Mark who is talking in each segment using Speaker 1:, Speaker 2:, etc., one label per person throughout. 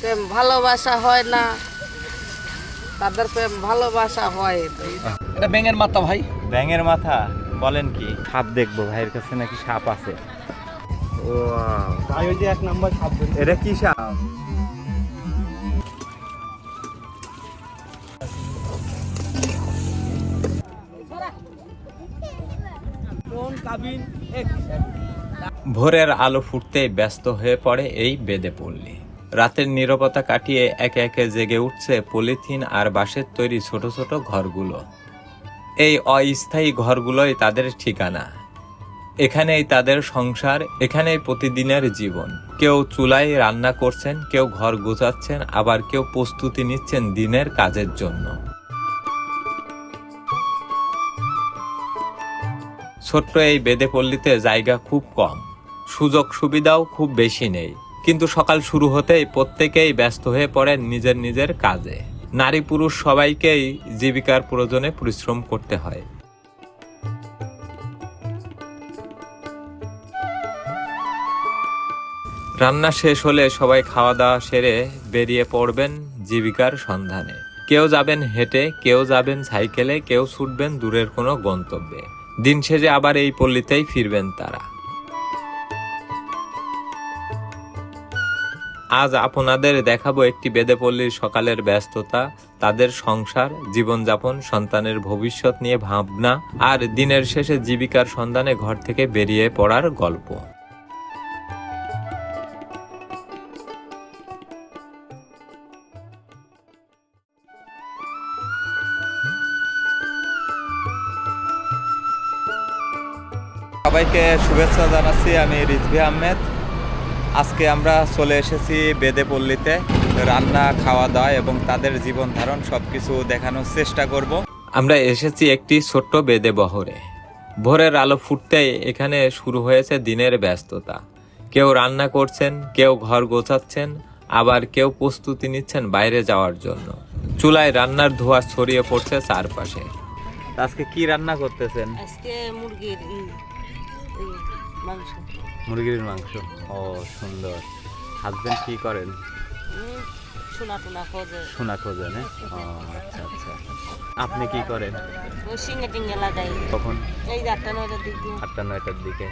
Speaker 1: প্রেম ভালোবাসা হয় না, তাদের প্রেম ভালোবাসা হয়।
Speaker 2: এটা ব্যাঙের মাথা ভাই।
Speaker 3: ব্যাঙের মাথা বলেন কি? সাপ দেখবো, ভাইয়ের কাছে নাকি সাপ আছে। ও
Speaker 2: ভাই ওই যে 1 নাম্বার সাপ।
Speaker 3: এটা কি সাপ? ভোরের আলো ফুটতেই ব্যস্ত হয়ে পড়ে এই বেদেপল্লী। রাতের নীরবতা কাটিয়ে একে একে জেগে উঠছে পলিথিন আর বাঁশের তৈরি ছোট ছোট ঘরগুলো। এই অস্থায়ী ঘরগুলোই তাদের ঠিকানা, এখানেই তাদের সংসার, এখানেই প্রতিদিনের জীবন। কেউ চুলায় রান্না করছেন, কেউ ঘর গোছাচ্ছেন, আবার কেউ প্রস্তুতি নিচ্ছেন দিনের কাজের জন্য। ছোট্ট এই বেদেপল্লীতে জায়গা খুব কম, সুযোগ সুবিধাও খুব বেশি নেই, কিন্তু সকাল শুরু হতেই প্রত্যেকেই ব্যস্ত হয়ে পড়েন নিজের নিজের কাজে। নারী পুরুষ সবাইকেই জীবিকার প্রয়োজনে পরিশ্রম করতে হয়। রান্না শেষ হলে সবাই খাওয়া দাওয়া সেরে বেরিয়ে পড়বেন জীবিকার সন্ধানে। কেউ যাবেন হেঁটে, কেউ যাবেন সাইকেলে, কেউ ছুটবেন দূরের কোনো গন্তব্যে। দিন শেষে আবার এই পল্লীতেই ফিরবেন তারা। আজ আপনাদের দেখাবো একটি বেদেপল্লীর সকালের ব্যস্ততা, তাদের সংসার, জীবনযাপন, সন্তানের ভবিষ্যৎ নিয়ে ভাবনা, আর দিনের শেষে জীবিকার সন্ধানে ঘর থেকে বেরিয়ে পড়ার গল্প। সবাইকে শুভেচ্ছা জানাচ্ছি, আমি রিজভি আহমেদ। আজকে আমরা চলে এসেছি বেদেপল্লীতে। রান্না, খাওয়া দাওয়া এবং তাদের জীবন ধারণ সবকিছু দেখানোর চেষ্টা করব। আমরা এসেছি একটি ছোট্ট বেদে বহরে। ভোরের আলো ফুটতেই এখানে শুরু হয়েছে দিনের ব্যস্ততা। কেউ রান্না করছেন, কেউ ঘর গোছাচ্ছেন, আবার কেউ প্রস্তুতি নিচ্ছেন বাইরে যাওয়ার জন্য। চুলায় রান্নার ধোঁয়া ছড়িয়ে পড়ছে চারপাশে। আজকে কি রান্না করতেছেন?
Speaker 1: আজকে মুরগির মাংস।
Speaker 3: মুরগির মাংস। ও সুন্দর। হাজবেন্ড কি করেন?
Speaker 1: সোনা টোনা খোঁজে।
Speaker 3: সোনা খোঁজেন? ও আচ্ছা আচ্ছা। আপনি কি করেন?
Speaker 1: ওই সিঙ্গে টিঙ্গে লাগাই।
Speaker 3: কখন?
Speaker 1: এই 8টা-9টার দিকে।
Speaker 3: 8টা-9টার দিকে।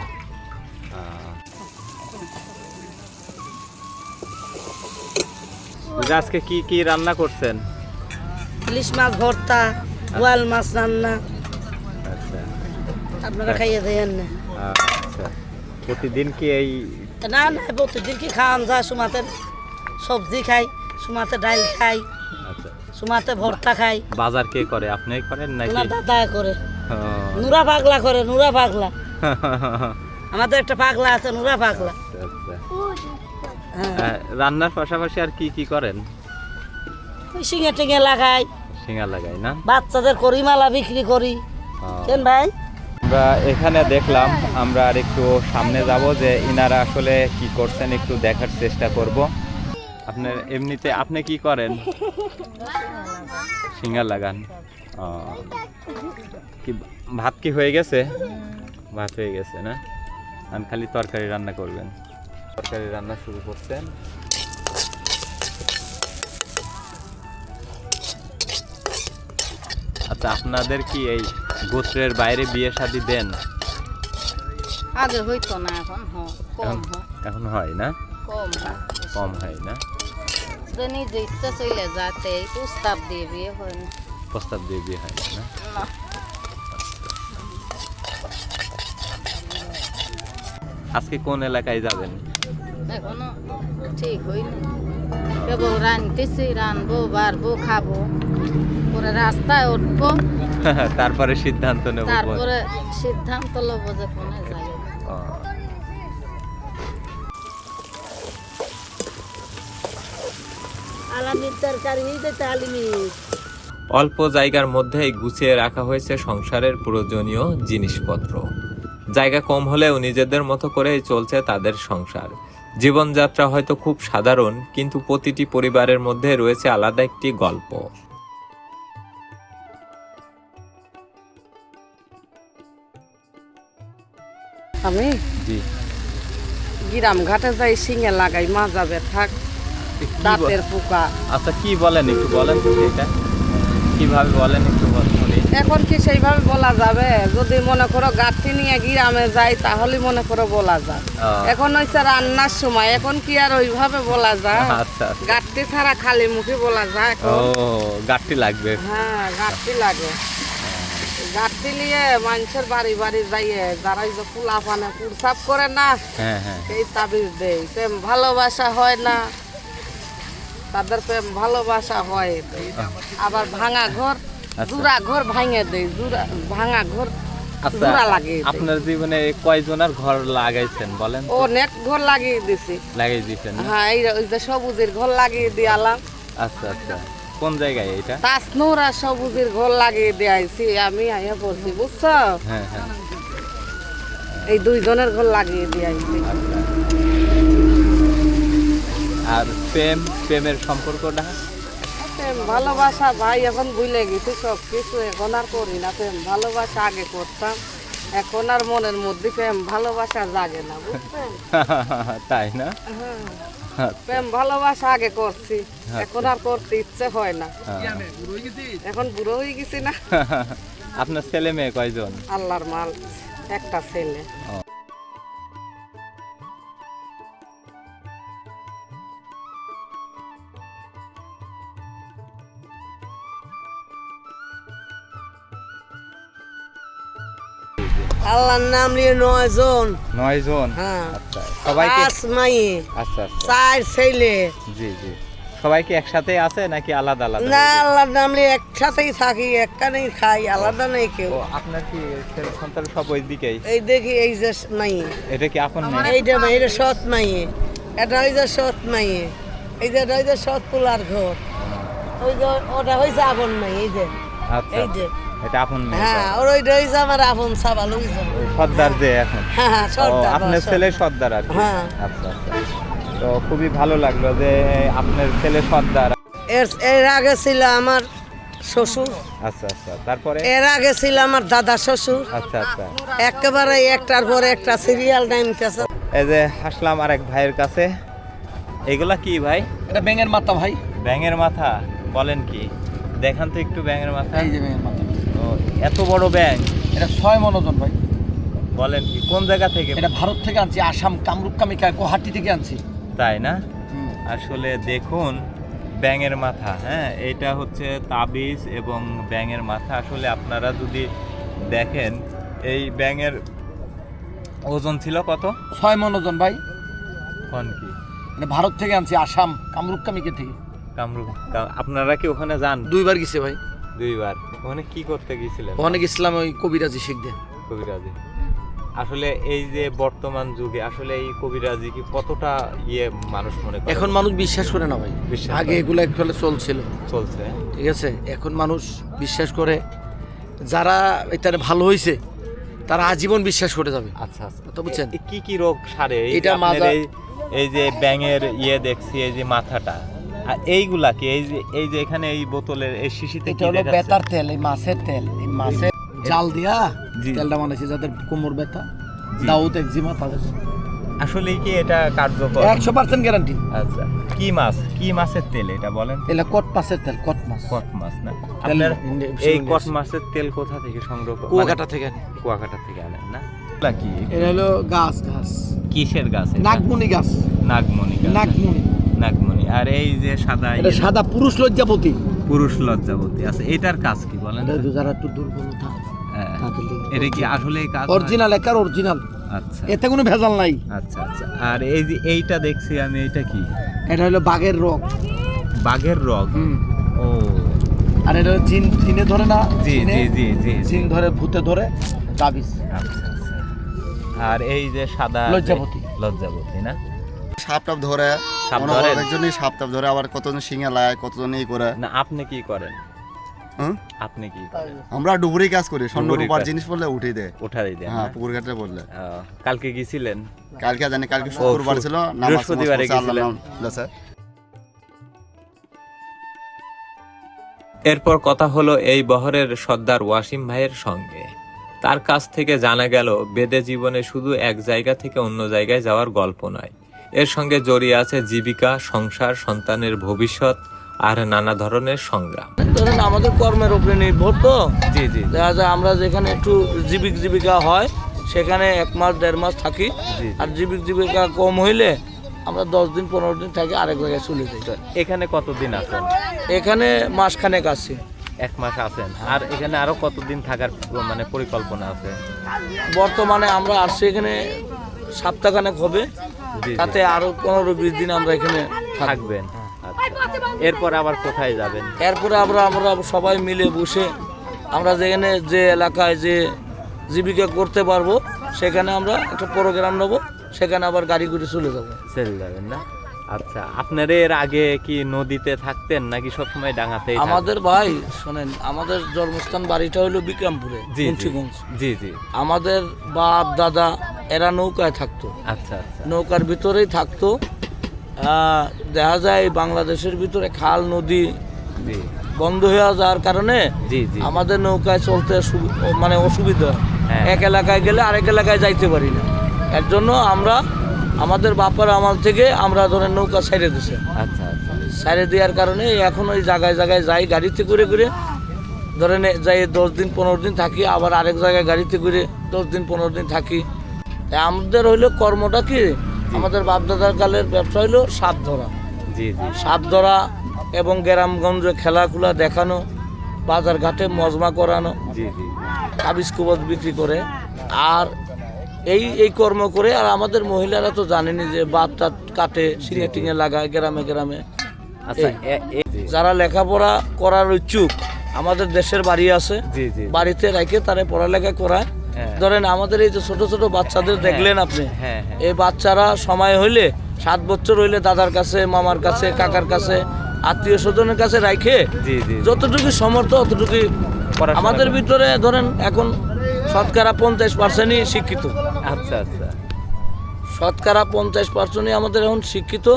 Speaker 3: আজকে কি কি রান্না করছেন?
Speaker 1: ইলিশ মাছ ভর্তা, বোয়াল মাছ রান্না।
Speaker 3: আচ্ছা
Speaker 1: আপনারা খাইয়ে দেন না?
Speaker 3: আচ্ছা। প্রতিদিন কি এই?
Speaker 1: না না, প্রতিদিন কি খাওয়ান যায়? সুমাতে সবজি খাই, সুমাতে ডাল খাই,
Speaker 3: আচ্ছা,
Speaker 1: সুমাতে ভর্তা খাই।
Speaker 3: বাজার কে করে, আপনিই করেন নাকি?
Speaker 1: না, দাদা করে।
Speaker 3: ও।
Speaker 1: নুরা পাগলা করে, নুরা পাগলা। আমাদের একটা পাগলা আছে, নুরা পাগলা।
Speaker 3: আচ্ছা।
Speaker 1: হ্যাঁ।
Speaker 3: রান্নার পাশাপাশি আর কি কি করেন?
Speaker 1: ওই সিঙ্গে টিঙ্গে লাগাই,
Speaker 3: সিঙ্গা লাগাই না?
Speaker 1: বাচ্চাদের করিমালা বিক্রি করি। কেন ভাই?
Speaker 3: আমরা এখানে দেখলাম, আমরা আর একটু সামনে যাব যে ইনারা আসলে কি করছেন একটু দেখার চেষ্টা করব। আপনার এমনিতে আপনি কি করেন? সিঙ্গা লাগান। কি ভাত কি হয়ে গেছে? ভাত হয়ে গেছে না? আমি খালি তরকারি রান্না করবেন। তরকারি রান্না শুরু করছেন। আচ্ছা, আপনাদের কি এই গোত্রের বাইরে বিয়ে শাদী দেন?
Speaker 1: আগে হইতো না, এখন কম হয়।
Speaker 3: এখন হয় না? কম হয় না?
Speaker 1: নিজে ইচ্ছা চলে যাতে প্রস্তাব দিয়ে বিয়ে হয় না।
Speaker 3: প্রস্তাব দিয়ে বিয়ে হয় না? আজকে কোন এলাকায় যাবেন?
Speaker 1: এখনো ঠিক হয়নি। কেবল রানতেছি, রানবো, বাড়বো, খাবো, পরে রাস্তায় উঠবো।
Speaker 3: তারপরে সিদ্ধান্ত নেব।
Speaker 1: তারপরে সিদ্ধান্ত লব যে কোনে যাই। আলামির তরকারি দিতে আলিমির।
Speaker 3: অল্প জায়গার মধ্যেই গুছিয়ে রাখা হয়েছে সংসারের প্রয়োজনীয় জিনিসপত্র। জায়গা কম হলেও নিজেদের মতো করেই চলছে তাদের সংসার। জীবনযাত্রা হয়তো খুব সাধারণ, কিন্তু প্রতিটি পরিবারের মধ্যে রয়েছে আলাদা একটি গল্প।
Speaker 1: আমি
Speaker 3: জি।
Speaker 1: গ্রাম ঘাটে যাই, সিঙ্গে লাগাই, মাজা থাক,
Speaker 4: দাঁতের পোকা।
Speaker 3: আচ্ছা কি বলেন একটু বলেন তো এটা কিভাবে বলেন একটু শুনি।
Speaker 4: এখন কি সেইভাবে বলা যাবে? যদি মনে করো গাঁটটি নিয়ে গ্রামে যাই তাহলে মনে করো বলা যায়। এখন হচ্ছে রান্নার সময়, এখন কি আর ওইভাবে বলা যায়?
Speaker 3: আচ্ছা আচ্ছা।
Speaker 4: গাঁটটি ছাড়া খালি মুখে বলা যায়
Speaker 3: ও
Speaker 4: এখন।
Speaker 3: গাঁটটি লাগবে।
Speaker 4: হ্যাঁ, গাঁটটি লাগে। গাঁটটি নিয়ে মানুষের বাড়ি বাড়ি যাইয়ে যারা এই যে কুলা পানে কুড়সাপ করে না,
Speaker 3: হ্যাঁ হ্যাঁ।
Speaker 4: এই তাবিজ দেয়। প্রেম ভালোবাসা হয় না, তাদের প্রেম ভালোবাসা হয়। আবার ভাঙা ঘর, জুড়া ঘর ভাঙে দেয়, জুড়া ভাঙা ঘর
Speaker 3: আচ্ছা
Speaker 4: জুড়া লাগিয়ে দেয়।
Speaker 3: আপনার জীবনে কয়জনের ঘর লাগাইছেন বলেন তো?
Speaker 4: অনেক ঘর লাগিয়ে দিছি।
Speaker 3: লাগিয়ে দিয়েছেন না?
Speaker 4: হ্যাঁ, এই ওই যে সবুজের ঘর লাগিয়ে দিয়ালাম।
Speaker 3: আচ্ছা আচ্ছা। কোন জায়গায় এটা?
Speaker 4: তাসনুরা সবুজের ঘর লাগিয়ে দিয়েছি আমি, আইয়া পড়ছি বুঝছো।
Speaker 3: হ্যাঁ হ্যাঁ।
Speaker 4: এই দুইজনের ঘর লাগিয়ে দিয়েছি।
Speaker 3: আচ্ছা। আর প্রেমের সম্পর্কটা?
Speaker 4: প্রেম ভালোবাসা ভাই এখন ভুলে গেছি সব কিছু, এখন আর করি না। প্রেম ভালোবাসা আগে করতাম, এখন আর মনের মধ্যে প্রেম ভালোবাসা জাগে না, বুঝছেন?
Speaker 3: তাই না?
Speaker 4: হ্যাঁ, প্রেম ভালোবাসা আগে করছি, এখন আর করতে ইচ্ছে হয় না। এখন বুড়ো হয়ে গেছি না।
Speaker 3: আপনার ছেলে মেয়ে কয়জন?
Speaker 4: আল্লাহর মাল, একটা ছেলে।
Speaker 1: আল্লাহর নাম নিয়ে 9 জন।
Speaker 3: 9 জন?
Speaker 1: হ্যাঁ।
Speaker 3: আচ্ছা সবাইকে?
Speaker 1: 5 মাইয়ে,
Speaker 3: আচ্ছা আচ্ছা।
Speaker 1: 4 ছেলে।
Speaker 3: জি জি। সবাই কি একসাথে আছে নাকি আলাদা আলাদা?
Speaker 1: না, আল্লাহর নাম নিয়ে একসাথেই থাকি, একখানেই খাই, আলাদা নেই কেউ।
Speaker 3: ও আপনার কি ছেলে সন্তান সব ওই দিকেই?
Speaker 1: এই দেখি এই যে মাইয়ে,
Speaker 3: এটা কি আপন মেয়ে?
Speaker 1: এইটা মাইয়ে, এটা সৎ মাইয়ে, এটা ওই যে সৎ মাইয়ে, এই যে ওই যে সৎ পোলার ঘর, ওই যে ওটা হয়েছে আপন মাইয়ে, এই যে
Speaker 3: আচ্ছা
Speaker 1: এই যে।
Speaker 3: এটা আপন মেয়ে?
Speaker 1: হ্যাঁ, ওর ওইটা হয়েছে আমার আপন সাবাল, ওই যে।
Speaker 3: সর্দার যে এখন?
Speaker 1: হ্যাঁ হ্যাঁ,
Speaker 3: ও,
Speaker 1: সর্দার।
Speaker 3: আপনার ছেলে সর্দার আর কি?
Speaker 1: হ্যাঁ।
Speaker 3: আচ্ছা আচ্ছা। তো খুবই ভালো লাগলো যে আপনার ছেলে সর্দার।
Speaker 1: এর আগে ছিল আমার শ্বশুর,
Speaker 3: আচ্ছা আচ্ছা। তারপরে?
Speaker 1: এর আগে ছিল আমার দাদা শ্বশুর।
Speaker 3: আচ্ছা আচ্ছা।
Speaker 1: একেবারে একটার পর একটা সিরিয়াল নামতেছে।
Speaker 3: এই যে আসলাম আরেক ভাইয়ের কাছে। এগুলা কি ভাই?
Speaker 2: এটা ব্যাঙের মাথা ভাই।
Speaker 3: ব্যাঙের মাথা? বলেন কি, দেখান তো একটু ব্যাঙের মাথা।
Speaker 2: এই যে ব্যাঙের মাথা।
Speaker 3: ও, এত বড় ব্যাঙ?
Speaker 2: এটা 6 মণ ওজন ভাই।
Speaker 3: বলেন কি, কোন জায়গা থেকে?
Speaker 2: এটা ভারত থেকে আনছি, আসাম কামরূপ কামিকা গুয়াহাটি থেকে আনছি।
Speaker 3: তাই না? আসলে দেখুন ব্যাঙের মাথা, হ্যাঁ এটা হচ্ছে তাবিজ এবং ব্যাঙের মাথা। আসলে আপনারা যদি দেখেন এই ব্যাঙের ওজন ছিল কত?
Speaker 2: 6 মণ ওজন ভাই।
Speaker 3: কোন কি?
Speaker 2: এটা ভারত থেকে আনছি, আসাম কামরূপ কামিকা থেকে।
Speaker 3: কামরূপ? আপনারা কি ওখানে যান?
Speaker 2: 2 বার গেছে ভাই।
Speaker 3: 2 বার? ওখানে কি করতে গিয়েছিলেন?
Speaker 2: ওখানে গেছিলাম ওই কবিরাজি শিখতে।
Speaker 3: কবিরাজি? আসলে এই যে বর্তমান যুগে আসলে এই কবিরাজি কি কতটা মানুষ মনে করে?
Speaker 2: এখন মানুষ বিশ্বাস করে না ভাই।
Speaker 3: বিশ্বাস
Speaker 2: আগে
Speaker 3: করে।
Speaker 2: এগুলো একচুয়ালি চলছিল,
Speaker 3: চলছে।
Speaker 2: ঠিক আছে। এখন মানুষ বিশ্বাস করে, যারা এটা ভালো হয়েছে তারা আজীবন বিশ্বাস করে যাবে।
Speaker 3: আচ্ছা আচ্ছা।
Speaker 2: তো বুঝছেন?
Speaker 3: কি কি রোগ সারে? এই যে
Speaker 2: এটা
Speaker 3: আপনার
Speaker 2: মাজা-
Speaker 3: এই যে ব্যাঙের দেখছি, এই যে মাথাটা, আর এইগুলা কি? এই যে এখানে এই বোতলের এই শিশিতে কি
Speaker 2: এটা হলো
Speaker 3: দেখাচ্ছে?
Speaker 2: বেতার তেল, এই মাছের তেল। এই মাছের জাল দিয়া
Speaker 3: জি।
Speaker 2: তেলটা বানাইছে যাদের কোমর ব্যথা,
Speaker 3: জি।
Speaker 2: দাউদ একজিমা তাদের।
Speaker 3: আসলে কি এটা কার্যকর?
Speaker 2: 100% গ্যারান্টি।
Speaker 3: আচ্ছা। কি মাছ, কি মাছের তেল এটা বলেন?
Speaker 2: এটা কট মাছের তেল, কট মাছ।
Speaker 3: কট মাছ না?
Speaker 2: তেল
Speaker 3: আপনার
Speaker 2: ইন্ডিয়া-
Speaker 3: এই কট
Speaker 2: ইন্ডিয়া-
Speaker 3: মাছের তেল কোথা থেকে সংগ্রহ করেন?
Speaker 2: কুয়াকাটা থেকে আনি।
Speaker 3: কুয়াকাটা থেকে আনেন না? এগুলা কি?
Speaker 2: এটা হলো গাছ, গাছ
Speaker 3: কিসের গাছ এটা?
Speaker 2: নাগমণি গাছ।
Speaker 3: নাগমণি গাছ।
Speaker 2: নাগমণি।
Speaker 3: নাগমণি। আর এই যে সাদা
Speaker 2: এটা সাদা পুরুষ লজ্জাপতি।
Speaker 3: পুরুষ লজ্জাবতী আছে, এটার কাজ কি বলেন?
Speaker 2: এটা যারা একটু দুর্বলতা,
Speaker 3: হ্যাঁ।
Speaker 2: তাদের লিগে।
Speaker 3: এটা কি আসলে কাজ?
Speaker 2: অরিজিনাল, একার অরিজিনাল,
Speaker 3: আচ্ছা
Speaker 2: এতে কোনো ভেজাল নাই।
Speaker 3: আচ্ছা আচ্ছা। আর এই যে এইটা দেখছি আমি, এটা কি?
Speaker 2: এটা হলো বাঘের রোগ।
Speaker 3: বাঘের রগ? ও
Speaker 2: আর এটা হলো জিন, জিনে ধরে না?
Speaker 3: জি
Speaker 2: জিনে-
Speaker 3: জি জি জি জি।
Speaker 2: জিন ধরে, ভূতে ধরে, তাবিজ।
Speaker 3: আচ্ছা আচ্ছা। আর এই যে সাদা
Speaker 2: লজ্জাবতী।
Speaker 3: লজ্জাবতী না?
Speaker 5: সাপ টাপ ধরে,
Speaker 3: সাপ
Speaker 5: মনে
Speaker 3: ধরেন?
Speaker 5: করো একজনই সাপ টাপ ধরে, আবার কতজন শিঙে লায়, কতজন ই করে।
Speaker 3: না আপনি কি করেন?
Speaker 5: হুম?
Speaker 3: আপনি কি করেন?
Speaker 5: আমরা ডুবুরি কাজ করি, স্বর্ণ
Speaker 3: ডুবুরি
Speaker 5: রূপার
Speaker 3: কাজ।
Speaker 5: জিনিস বললে উঠিয়ে দেয়।
Speaker 3: উঠাই দেন
Speaker 5: হ্যাঁ,
Speaker 3: না?
Speaker 5: পুকুর ঘাটে বললে।
Speaker 3: কালকে গেছিলেন?
Speaker 5: কালকে জানি, কালকে শুক্রবার ছিল, নামাজ
Speaker 3: বৃহস্পতিবারে
Speaker 5: পড়ছে, আল্লাহর
Speaker 3: গেছিলেন?
Speaker 5: নাম লছে।
Speaker 3: এরপর কথা হলো এই বহরের সর্দার ওয়াসিম ভাইয়ের সঙ্গে। তার কাছ থেকে জানা গেল বেদে জীবনে শুধু এক জায়গা থেকে অন্য জায়গায় যাওয়ার গল্প নয়, এর সঙ্গে জড়িয়ে আছে জীবিকা, সংসার, সন্তানের ভবিষ্যৎ আর নানা ধরনের সংগ্রাম।
Speaker 2: ধরেন আমাদের কর্মের উপরে নির্ভর তো,
Speaker 3: জি জি
Speaker 2: দেখা যায় আমরা যেখানে একটু জীবিকা হয় সেখানে 1 মাস 1.5 মাস থাকি,
Speaker 3: জি।
Speaker 2: আর জীবিকা কম হইলে আমরা 10 দিন 15 দিন থাকি আরেক জায়গায় চলে যাই।
Speaker 3: এখানে কতদিন আছেন?
Speaker 2: এখানে মাসখানেক আছি।
Speaker 3: 1 মাস আছেন। আর এখানে আরো কতদিন থাকার মানে পরিকল্পনা আছে?
Speaker 2: বর্তমানে আমরা আসছি এখানে সপ্তাহখানেক হবে,
Speaker 3: জি, জি।
Speaker 2: তাতে আরো 15-20 দিন আমরা এখানে থাকবো।
Speaker 3: থাকবেন। আচ্ছা, এরপর আবার কোথায় যাবেন?
Speaker 2: এরপরে আমরা সবাই মিলে বসে আমরা যেখানে যে এলাকায় যে জীবিকা করতে পারবো সেখানে আমরা একটা প্রোগ্রাম নেবো, সেখানে আবার গাড়ি করে চলে যাবো।
Speaker 3: চলে যাবেন না? আচ্ছা, আপনারা এর আগে কি নদীতে থাকতেন নাকি সবসময় ডাঙাতেই থাকতেন?
Speaker 2: আমাদের ভাই শোনেন, আমাদের জন্মস্থান বাড়িটা হলো বিক্রমপুরে,
Speaker 3: জি, জি
Speaker 2: মুন্সিগঞ্জ।
Speaker 3: জি জি।
Speaker 2: আমাদের বাপ দাদা এরা নৌকায় থাকতো,
Speaker 3: আচ্ছা আচ্ছা।
Speaker 2: নৌকার ভিতরেই থাকতো। দেখা যায় বাংলাদেশের ভিতরে খাল নদী
Speaker 3: জি
Speaker 2: বন্ধ হয়ে যাওয়ার কারণে
Speaker 3: জি জি।
Speaker 2: আমাদের নৌকায় চলতে মানে অসুবিধা হয়।
Speaker 3: হ্যাঁ।
Speaker 2: এক এলাকায় গেলে আরেক এলাকায় যাইতে পারি না। এর জন্য আমরা আমাদের বাপার আমল থেকে আমরা ধরেন নৌকা ছেড়ে দিছে।
Speaker 3: আচ্ছা আচ্ছা।
Speaker 2: ছেড়ে দেওয়ার কারণে এখন ওই জায়গায় জায়গায় যাই গাড়িতে করে করে, ধরেন যাই 10 দিন 15 দিন থাকি, আবার আরেক জায়গায় গাড়িতে করে 10 দিন 15 দিন থাকি। তাই আমাদের হইলো কর্মটা কি, আমাদের বাপদাদার কালের ব্যবসা হইলো সাপ ধরা।
Speaker 3: জি জি।
Speaker 2: সাপ ধরা এবং গ্রামগঞ্জে খেলাখুলা দেখানো, বাজার ঘাটে মজমা করানো,
Speaker 3: জি জি।
Speaker 2: তাবিজ কবজ বিক্রি করে, আর এই কর্ম করে। আর আমাদের মহিলারা তো জানেনি যে বাত টাত কাটে, সিঙে টিঙে লাগায় গ্রামে গ্রামে।
Speaker 3: আচ্ছা, জি
Speaker 2: যারা লেখাপড়া করার ইচ্ছুক, আমাদের দেশের বাড়ি আছে,
Speaker 3: জি জি।
Speaker 2: বাড়িতে রেখে তারা পড়ালেখা করায়।
Speaker 3: হ্যাঁ।
Speaker 2: ধরেন আমাদের এই যে ছোট ছোট বাচ্চাদের দেখলেন আপনি,
Speaker 3: হ্যাঁ হ্যাঁ।
Speaker 2: এই বাচ্চারা সময় হইলে 7 বছর হইলে দাদার কাছে, মামার কাছে, কাকার কাছে, আত্মীয় স্বজনের কাছে রাখে
Speaker 3: জি জি।
Speaker 2: যতটুকু সমর্থ অতটুকু।
Speaker 3: পড়াশোনা
Speaker 2: আমাদের
Speaker 3: করে।
Speaker 2: ভিতরে ধরেন এখন শতকরা 50%ই শিক্ষিত।
Speaker 3: আচ্ছা আচ্ছা।
Speaker 2: শতকরা 50%ই আমাদের এখন শিক্ষিত।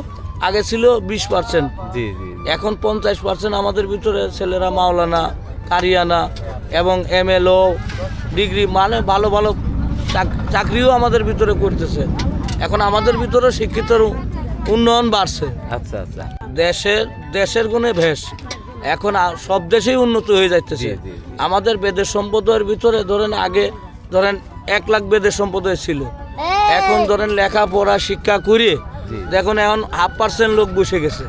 Speaker 2: আগে ছিল 20%,
Speaker 3: জি জি।
Speaker 2: এখন 50% আমাদের ভিতরে ছেলেরা মাওলানা, কারিয়ানা এবং MLO ডিগ্রি, মানে ভালো ভালো চাকরিও আমাদের ভিতরে করতেছে। এখন আমাদের ভিতরে শিক্ষিতর উন্নয়ন বাড়ছে।
Speaker 3: আচ্ছা আচ্ছা।
Speaker 2: দেশের গুণে ভেষ, এখন সব দেশেই উন্নত হয়ে যাইতেছে।
Speaker 3: জি, জি।
Speaker 2: আমাদের বেদের সম্পদের ভিতরে ধরেন আগে ধরেন 1 লাখ বেদের সম্পদ ছিল, এখন ধরেন লেখাপড়া শিক্ষা করে
Speaker 3: জি।
Speaker 2: দেখুন এখন 0.5% লোক বসে গেছে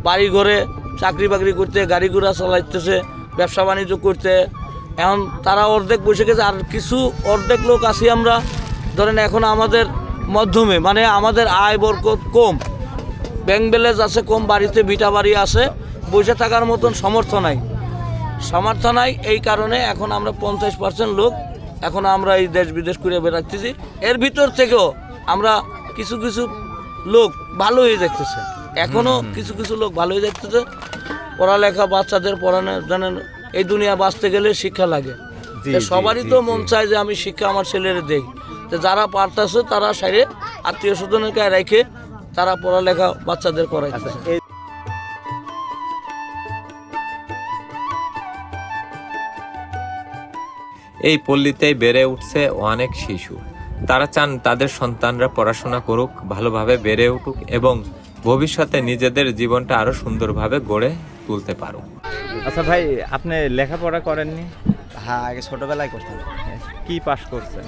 Speaker 2: বাড়ি ঘরে, চাকরি বাকরি করতে, গাড়ি ঘোড়া চালাইতেছে, ব্যবসা বাণিজ্য করতে। এখন তারা অর্ধেক বসে গেছে, আর কিছু অর্ধেক লোক আছি আমরা ধরেন এখন আমাদের মধ্যমে, মানে আমাদের আয় বরকত কম, ব্যাংক ব্যালেন্স আছে কম, বাড়িতে ভিটা বাড়ি আছে, বসে থাকার মতন সামর্থ্য নাই। এই কারণে এখন আমরা 50% লোক এখন আমরা এই দেশ বিদেশ করে বেড়াচ্ছি। এর ভিতর থেকেও আমরা কিছু কিছু লোক ভালো হয়ে যাচ্ছে, এখনো কিছু কিছু লোক ভালো হয়ে যাচ্ছে। পড়ালেখা বাচ্চাদের পড়ানো, জানেন এই দুনিয়া বাঁচতে গেলে শিক্ষা লাগে।
Speaker 3: জি,
Speaker 2: তো
Speaker 3: জি,
Speaker 2: সবারই
Speaker 3: জি,
Speaker 2: তো
Speaker 3: জি।
Speaker 2: মন চায় যে আমি শিক্ষা আমার ছেলের দেই। তো যারা পারতেছে তারা সাইরে আত্মীয় স্বজনের গায়ে রেখে তারা পড়ালেখা বাচ্চাদের করাইতেছে।
Speaker 3: আচ্ছা, এই পল্লীতেই বেড়ে উঠছে অনেক শিশু। তারা চান তাদের সন্তানরা পড়াশোনা করুক, ভালোভাবে বেড়ে উঠুক এবং ভবিষ্যতে নিজেদের জীবনটা আরো সুন্দরভাবে গড়ে তুলতে পারুক। আচ্ছা ভাই, আপনি লেখাপড়া করেননি?
Speaker 6: হ্যাঁ, আগে ছোটবেলায় করতাম।
Speaker 3: কি পাস করছেন?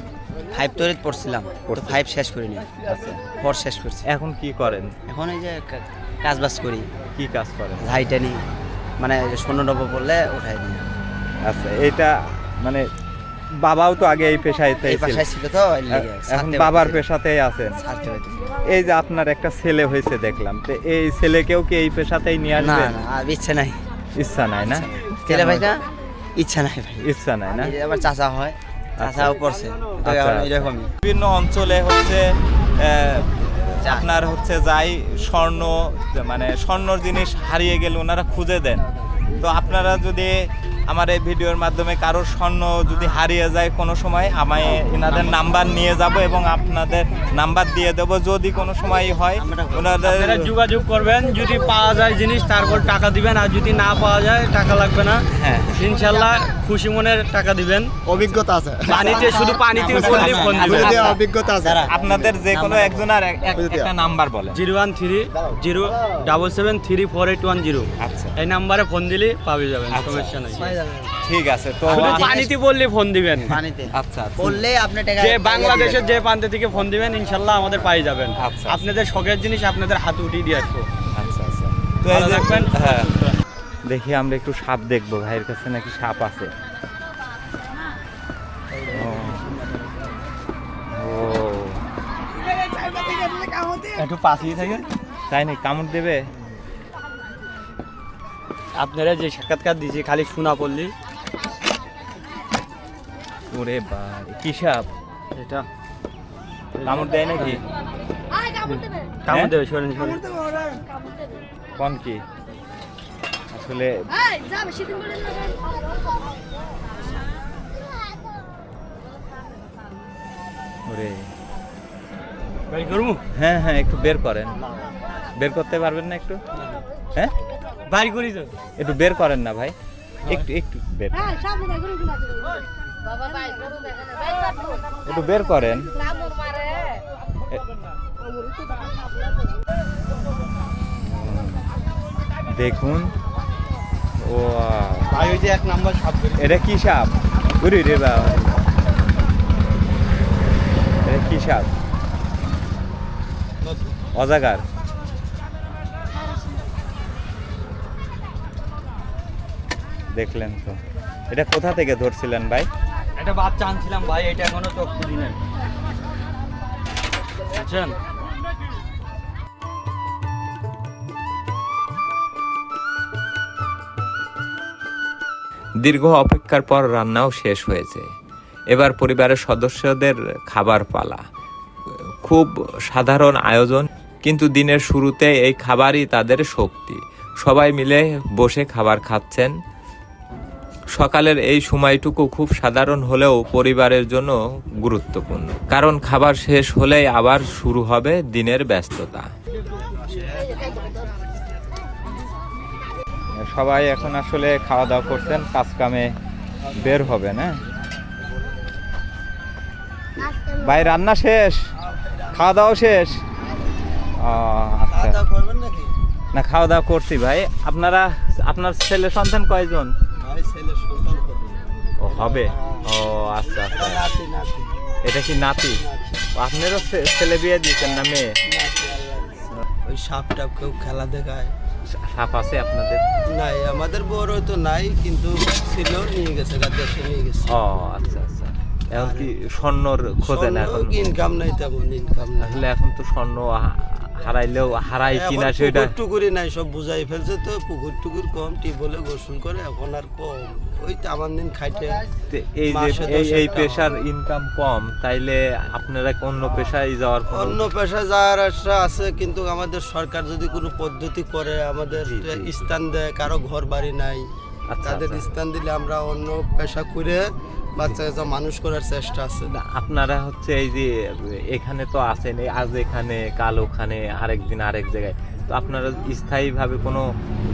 Speaker 6: 5 তরিত পড়ছিলাম, তো 5 শেষ করিনি,
Speaker 3: আচ্ছা,
Speaker 6: 4 শেষ করছি।
Speaker 3: এখন কি করেন?
Speaker 6: এখন এই যে কাজ বাজ করি,
Speaker 3: কি কাজ করেন?
Speaker 6: ঝাইটা নি, মানে স্বর্ণদ্রব্য পড়লে উঠাই নিই।
Speaker 3: আচ্ছা, এটা মানে বাবাও তো আগে এই পেশাতেই
Speaker 6: এই
Speaker 3: ছিল,
Speaker 6: পাশায় ছিল তো ওই লেগে
Speaker 3: এখন
Speaker 6: ছাড়তে
Speaker 3: বাবার
Speaker 6: পারতেছি
Speaker 3: পেশাতেই আছেন।
Speaker 6: না, ছাড়তে পারতেছি না।
Speaker 3: এই যে আপনার একটা ছেলে হয়েছে দেখলাম, তো এই ছেলেকেও কি এই পেশাতেই নিয়ে
Speaker 6: না
Speaker 3: আসবেন?
Speaker 6: না, আর ইচ্ছে নাই।
Speaker 3: ইচ্ছা নাই না?
Speaker 6: ছেলে ভাইটা ইচ্ছা নাই ভাই।
Speaker 3: ইচ্ছা নাই না?
Speaker 6: এই যে আবার চাচা হয়, চাচাও পড়ছে, তো
Speaker 3: আচ্ছা,
Speaker 6: এখন এরকমই।
Speaker 3: বিভিন্ন অঞ্চলে হচ্ছে আপনার হচ্ছে যাই স্বর্ণ, মানে স্বর্ণর জিনিস হারিয়ে গেলে ওনারা খুঁজে দেন। তো আপনারা যদি আমার এই ভিডিওর মাধ্যমে কারোর স্বর্ণ যদি হারিয়ে যায় কোনো সময়, আমি এনাদের নাম্বার নিয়ে যাব এবং আপনাদের নাম্বার দিয়ে দেবো। যদি কোনো সময় হয় ওনাদের
Speaker 6: আপনারা যোগাযোগ করবেন, যদি পাওয়া যায় জিনিস তারপর টাকা দিবেন, আর যদি না পাওয়া যায় টাকা লাগবে না।
Speaker 3: হ্যাঁ
Speaker 6: ইনশাল্লাহ খুশি মনের টাকা দিবেন।
Speaker 5: অভিজ্ঞতা আছে
Speaker 6: পানিতে শুধু পানিতে বললে ফোন দিবেন।
Speaker 5: বুঝে দেওয়া অভিজ্ঞতা আছে
Speaker 3: আপনাদের যে কোনো একজন আর একটা নাম্বার বলেন।
Speaker 6: 01307734810।
Speaker 3: আচ্ছা
Speaker 6: এই নাম্বারে ফোন দিলে পাবে যাবেন,
Speaker 3: আচ্ছা।
Speaker 6: সমস্যা নাই।
Speaker 3: ঠিক আছে, তো
Speaker 6: শুধু পানিতে বললে ফোন দিবেন।
Speaker 3: আচ্ছা আচ্ছা।
Speaker 6: বললে আপনি টাকা যে বাংলাদেশের যে প্রান্ত থেকে ফোন দিবেন ইনশাল্লাহ আমাদের পাই যাবেন।
Speaker 3: আচ্ছা।
Speaker 6: আপনাদের শখের জিনিস আপনাদের হাতে উঠিয়ে দিয়ে আসবো।
Speaker 3: আচ্ছা আচ্ছা। তো এই
Speaker 6: ভালো
Speaker 3: যে
Speaker 6: থাকবেন।
Speaker 3: হ্যাঁ, দেখি আমরা একটু সাপ দেখবো, ভাইয়ের কাছে নাকি সাপ আছে। ও
Speaker 6: একটু পাশেই থাকে।
Speaker 3: তাই নাকি? কামড় দেবে?
Speaker 6: আপনারা যে সাক্ষাৎকার দিয়েছি খালি শোনা পড়লি।
Speaker 3: ওরে বা, কি সাপ?
Speaker 6: এটা
Speaker 3: কামড় দেয় নাকি?
Speaker 6: কামড় দেবে, শোনেন শোনেন।
Speaker 3: কোন কি আসলে? ওরে
Speaker 6: ভাই করবো?
Speaker 3: হ্যাঁ হ্যাঁ, একটু বের করেন। বের করতে পারবেন না একটু? হ্যাঁ,
Speaker 6: বাড়ি করি তো।
Speaker 3: একটু বের করেন না ভাই, একটু একটু বের করেন।
Speaker 4: বাবা ভাই গরু দেখেন ভাই কাটলো
Speaker 3: একটু বের করেন।
Speaker 4: কামড় মারে।
Speaker 3: দেখুন, ও
Speaker 6: ভাই ওই যে 1 নাম্বার সাপ বের।
Speaker 3: এটা কি সাপ? উরি রে বাবা, এটা কি সাপ? অজাগার? দেখলেন তো, এটা কোথা থেকে ধরছিলেন ভাই?
Speaker 6: এটা বাচ্চা আনছিলাম ভাই, এটা এখনো চোখ খুলি নাই। বুঝছেন?
Speaker 3: দীর্ঘ অপেক্ষার পর রান্নাও শেষ হয়েছে। এবার পরিবারের সদস্যদের খাবার পালা। খুব সাধারণ আয়োজন, কিন্তু দিনের শুরুতে এই খাবারই তাদের শক্তি। সবাই মিলে বসে খাবার খাচ্ছেন। সকালের এই সময়টুকু খুব সাধারণ হলেও পরিবারের জন্য গুরুত্বপূর্ণ, কারণ খাবার শেষ হলেই আবার শুরু হবে দিনের ব্যস্ততা। সবাই এখন আসলে খাওয়া দাওয়া করছেন, কাজ কামে বের হবে না। ভাই রান্না শেষ, খাওয়া দাওয়া শেষ? ও আচ্ছা,
Speaker 6: করবেন নাকি?
Speaker 3: না খাওয়া দাওয়া করছি ভাই। আপনারা, আপনার ছেলে সন্তান কয়জন?
Speaker 6: ভাই ছেলে সন্তান করবে।
Speaker 3: ও হবে, ও আচ্ছা আচ্ছা।
Speaker 6: নাতি নাতি।
Speaker 3: এটা কি নাতি? ও, আপনারও ছেলে বিয়ে দিয়েছেন না মেয়ে?
Speaker 6: ওই সাপ টাপ কেউ খেলা দেখায়?
Speaker 3: সাপ আছে আপনাদের?
Speaker 6: নাই, আমাদের বড় তো নাই, কিন্তু ছিল, নিয়ে গেছে, দেশে নিয়ে গেছে।
Speaker 3: ও আচ্ছা আচ্ছা। এখন কি স্বর্ণর খোঁজেন এখন?
Speaker 6: ইনকাম নাই, তেমন ইনকাম নাই।
Speaker 3: আসলে এখন তো স্বর্ণ হারাইলেও হারাই কিনা সেটা।
Speaker 6: টুকুরি নাই, সব বুঝাই ফেলছে তো। পুকুর টুকুর কম, টিউবওয়েলে গোসল করে, এখন আর কম। ওই তামান দিন খাইতে।
Speaker 3: তে এই যে
Speaker 6: মাসে
Speaker 3: এই
Speaker 6: 10,000
Speaker 3: পেশার ইনকাম কম, তাইলে আপনারা অন্য পেশায় যাওয়ার কোনো-
Speaker 6: অন্য পেশায় যাওয়ার আশা আছে, কিন্তু আমাদের সরকার যদি কোনো পদ্ধতি করে, আমাদের
Speaker 3: জি, জি।
Speaker 6: স্থান দেয়, কারো ঘর বাড়ি নাই,
Speaker 3: আচ্ছা,
Speaker 6: তাদের
Speaker 3: আচ্ছা।
Speaker 6: স্থান দিলে আমরা অন্য পেশা করে বাচ্চা কাচ্চা মানুষ করার চেষ্টা আছে।
Speaker 3: না, আপনারা হচ্ছে এই যে এখানে তো আছেন, এই আজ এখানে কাল ওখানে, আরেকদিন আরেক জায়গায়, তো আপনারা স্থায়ীভাবে কোনো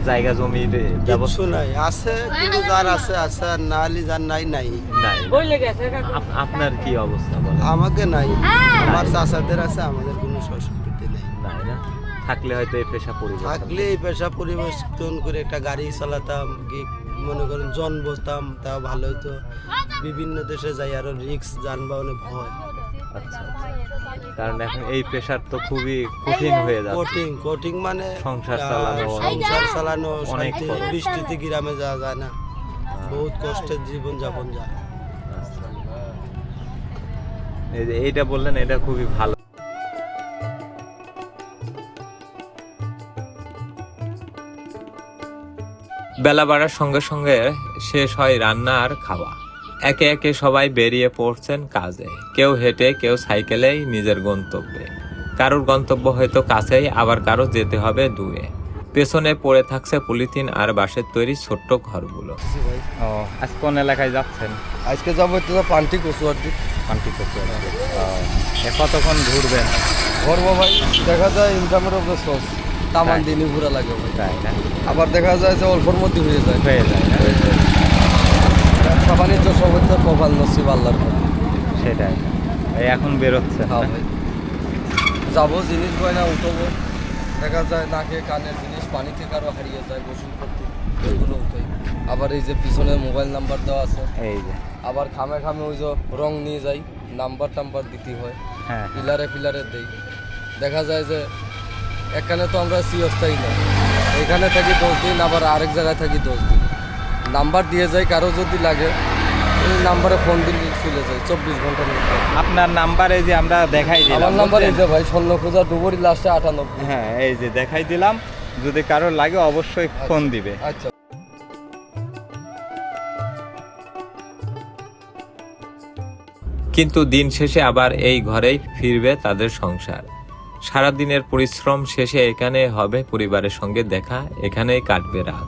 Speaker 3: জায়গা জমির
Speaker 6: কিছু
Speaker 3: ব্যবস্থা
Speaker 6: নাই, আছে কিন্তু যার আছে আছে, আর না হলে যার নাই নাই।
Speaker 3: নাই?
Speaker 4: বইলে গেছে
Speaker 3: আপনার কি অবস্থা বলেন?
Speaker 6: আমাকে নাই, আমার চাচাদের আছে, আমাদের কোনো সংস্কৃতি নেই।
Speaker 3: নাই না? থাকলে হয়তো এই পেশা পরিবর্তন।
Speaker 6: থাকলে এই পেশা পরিবর্তন করে একটা গাড়ি চালাতাম, কি মনে করেন জন বলতাম, তাও ভালো হতো। বিভিন্ন দেশে যাই, আরো রিক্স, যানবাহনে ভয়।
Speaker 3: আচ্ছা আচ্ছা। কারণ এখন এই পেশার তো খুবই কঠিন হয়ে যাচ্ছে।
Speaker 6: কোটিং কোটিং মানে
Speaker 3: সংসার চালানো,
Speaker 6: সংসার চালানো,
Speaker 3: অনেক
Speaker 6: শান্তি,
Speaker 3: খরচ।
Speaker 6: বৃষ্টিতে গ্রামে যাওয়া যায় না, বহুত কষ্টের জীবন যাপন যায়।
Speaker 3: আচ্ছা। এই যে এইটা বললেন, এটা খুবই ভালো। বেলা বাড়ার সঙ্গে সঙ্গে শেষ হয় রান্না আর খাওয়া। একে একে সবাই বেরিয়ে পড়ছেন কাজে, কেউ হেঁটে, কেউ সাইকেলেই নিজের গন্তব্যে। কারোর গন্তব্য হয়তো কাছেই, আবার কারো যেতে হবে দূরে।
Speaker 7: পেছনে পড়ে থাকছে পলিথিন আর বাঁশের তৈরি ছোট্ট ঘরগুলো।
Speaker 3: ও আজ কোন এলাকায় যাচ্ছেন?
Speaker 6: আজকে যাবো তো পান্টি কচুয়ার দিক
Speaker 3: পান্টি কচুয়া। কতক্ষণ ঘুরবেন?
Speaker 6: ঘরবো ভাই, দেখা যায় ইনকামের উপরে সোর্স তামান দিনই ঘোরা লাগে ভাই।
Speaker 3: তাই না?
Speaker 6: আবার দেখা যায় যে অল্পর মধ্যে হয়ে যায়।
Speaker 3: হয়ে যায় না?
Speaker 6: ব্যবসা বাণিজ্য সব হচ্ছে কপাল নসিব আল্লাহর হাতে।
Speaker 3: সেটাই। এই এখন বেরোচ্ছে।
Speaker 6: হ্যাঁ ভাই, যাবো জিনিস গয়না উঠবো, দেখা যায় নাকে কানের জিনিস পানি থেকে আরও হারিয়ে যায় ওষুধপত্র, এগুলো উঠাই। আবার এই যে পিছনে মোবাইল নাম্বার দেওয়া আছে,
Speaker 3: এই যে
Speaker 6: আবার খামে খামে ওই যে রং নিয়ে যাই, নাম্বার টাম্বার দিতে হয়,
Speaker 3: হ্যাঁ
Speaker 6: পিলারে দেই। দেখা যায় যে এখানে তো আমরা চিরস্থায়ী না, এখানে থাকি 10 দিন, আবার আরেক জায়গায় থাকি 10 দিন। নাম্বার দিয়ে যাই, কারো যদি লাগে ওই নাম্বারে ফোন দিলে চলে যায় 24 ঘন্টার মধ্যে।
Speaker 3: আপনার নাম্বারে যে আমরা দেখাই দিলাম।
Speaker 6: আমার নাম্বার এই যে ভাই, স্বর্ণখোঁজা ডুবুরি লাস্টে 98।
Speaker 3: হ্যাঁ এই যে দেখাই দিলাম, যদি কারো লাগে অবশ্যই ফোন দিবে।
Speaker 6: আচ্ছা।
Speaker 7: কিন্তু দিন শেষে আবার এই ঘরেই ফিরবে তাদের সংসার। সারাদিনের পরিশ্রম শেষে এখানে হবে পরিবারের সঙ্গে দেখা, এখানেই কাটবে রাত,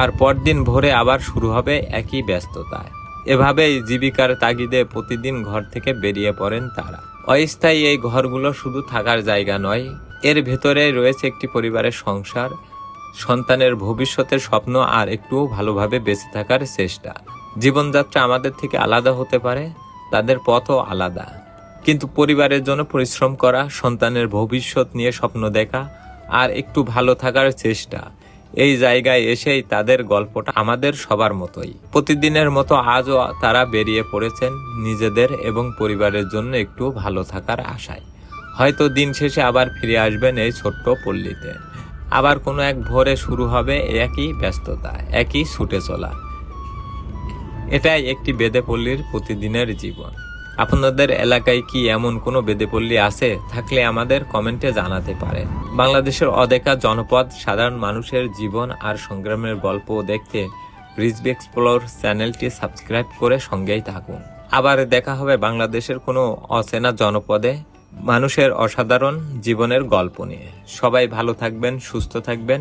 Speaker 7: আর পরদিন ভোরে আবার শুরু হবে একই ব্যস্ততায়। এভাবেই জীবিকার তাগিদে প্রতিদিন ঘর থেকে বেরিয়ে পড়েন তারা। অস্থায়ী এই ঘরগুলো শুধু থাকার জায়গা নয়, এর ভেতরে রয়েছে একটি পরিবারের সংসার, সন্তানের ভবিষ্যতের স্বপ্ন আর একটু ভালোভাবে বেঁচে থাকার চেষ্টা। জীবনযাত্রা আমাদের থেকে আলাদা হতে পারে, তাদের পথও আলাদা, কিন্তু পরিবারের জন্য পরিশ্রম করা, সন্তানের ভবিষ্যৎ নিয়ে স্বপ্ন দেখা আর একটু ভালো থাকার চেষ্টা, এই জায়গায় এসেই তাদের গল্পটা আমাদের সবার মতোই। প্রতিদিনের মতো আজও তারা বেরিয়ে পড়েছেন নিজেদের এবং পরিবারের জন্য একটু ভালো থাকার আশায়। হয়তো দিন শেষে আবার ফিরে আসবেন এই ছোট্ট পল্লীতে। আবার কোনো এক ভোরে শুরু হবে একই ব্যস্ততা, একই ছুটে চলা। এটাই একটি বেদেপল্লীর প্রতিদিনের জীবন। আপনাদের এলাকায় কি এমন কোনো বেদেপল্লী আছে? থাকলে আমাদের কমেন্টে জানাতে পারেন। বাংলাদেশের অদেখা জনপদ, সাধারণ মানুষের জীবন আর সংগ্রামের গল্প দেখতে রিজভি এক্সপ্লোর চ্যানেলটি সাবস্ক্রাইব করে সঙ্গেই থাকুন। আবার দেখা হবে বাংলাদেশের কোনো অচেনা জনপদে মানুষের অসাধারণ জীবনের গল্প নিয়ে। সবাই ভালো থাকবেন, সুস্থ থাকবেন।